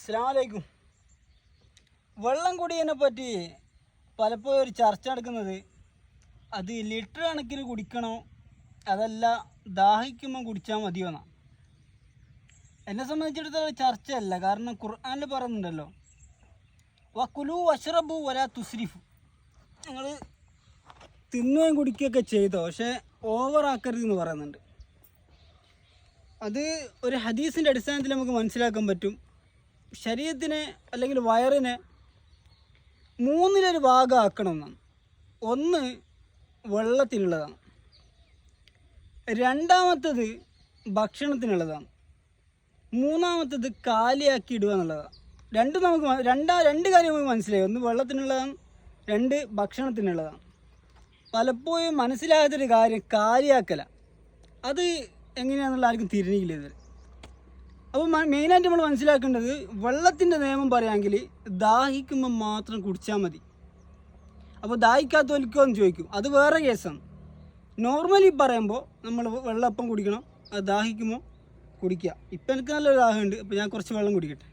അസ്സലാമു അലൈക്കും. വെള്ളം കുടിയെ പറ്റി പലപ്പോഴും ഒരു ചർച്ച നടക്കുന്നത് അത് ലിറ്റർ കണക്കിന് കുടിക്കണോ അതല്ല ദാഹിക്കുമ്പോൾ കുടിച്ചാൽ മതിയോ എന്നാണ്. എന്നെ സംബന്ധിച്ചിടത്തോളം ചർച്ചയല്ല. കാരണം ഖുർആനിൽ പറയുന്നുണ്ടല്ലോ, വക്കുലു വഷ്റബു വലാ തുസ്രിഫു, നിങ്ങൾ തിന്നുകയും കുടിക്കുകയൊക്കെ ചെയ്തോ, പക്ഷേ ഓവറാക്കരുത് എന്ന് പറയുന്നുണ്ട്. അത് ഒരു ഹദീസിൻ്റെ അടിസ്ഥാനത്തിൽ നമുക്ക് മനസ്സിലാക്കാൻ പറ്റും. ശരീരത്തിനെ അല്ലെങ്കിൽ വയറിനെ മൂന്നിലൊരു ഭാഗം ആക്കണമെന്നാണ്. ഒന്ന് വെള്ളത്തിനുള്ളതാണ്, രണ്ടാമത്തത് ഭക്ഷണത്തിനുള്ളതാണ്, മൂന്നാമത്തത് കാലിയാക്കി ഇടുക എന്നുള്ളതാണ്. രണ്ട് കാര്യം നമുക്ക് മനസ്സിലായി. ഒന്ന് വെള്ളത്തിനുള്ളതാണ്, രണ്ട് ഭക്ഷണത്തിനുള്ളതാണ്. പലപ്പോഴും മനസ്സിലാകാത്തൊരു കാര്യം കാലിയാക്കല. അത് എങ്ങനെയാണെന്നുള്ള ആർക്കും തിരിഞ്ഞില്ല ഇതുവരെ. അപ്പോൾ മെയിനായിട്ട് നമ്മൾ മനസ്സിലാക്കേണ്ടത്, വെള്ളത്തിൻ്റെ നിയമം പറയുകയാണെങ്കിൽ ദാഹിക്കുമ്പോൾ മാത്രം കുടിച്ചാൽ മതി. അപ്പോൾ ദാഹിക്കാത്തവൽക്കോ എന്ന് ചോദിക്കും, അത് വേറെ കേസാണ്. നോർമലി പറയുമ്പോൾ നമ്മൾ വെള്ളം അപ്പം കുടിക്കണം, അത് ദാഹിക്കുമ്പോൾ കുടിക്കുക. ഇപ്പം എനിക്ക് നല്ലൊരു ദാഹമുണ്ട്, അപ്പോൾ ഞാൻ കുറച്ച് വെള്ളം കുടിക്കട്ടെ.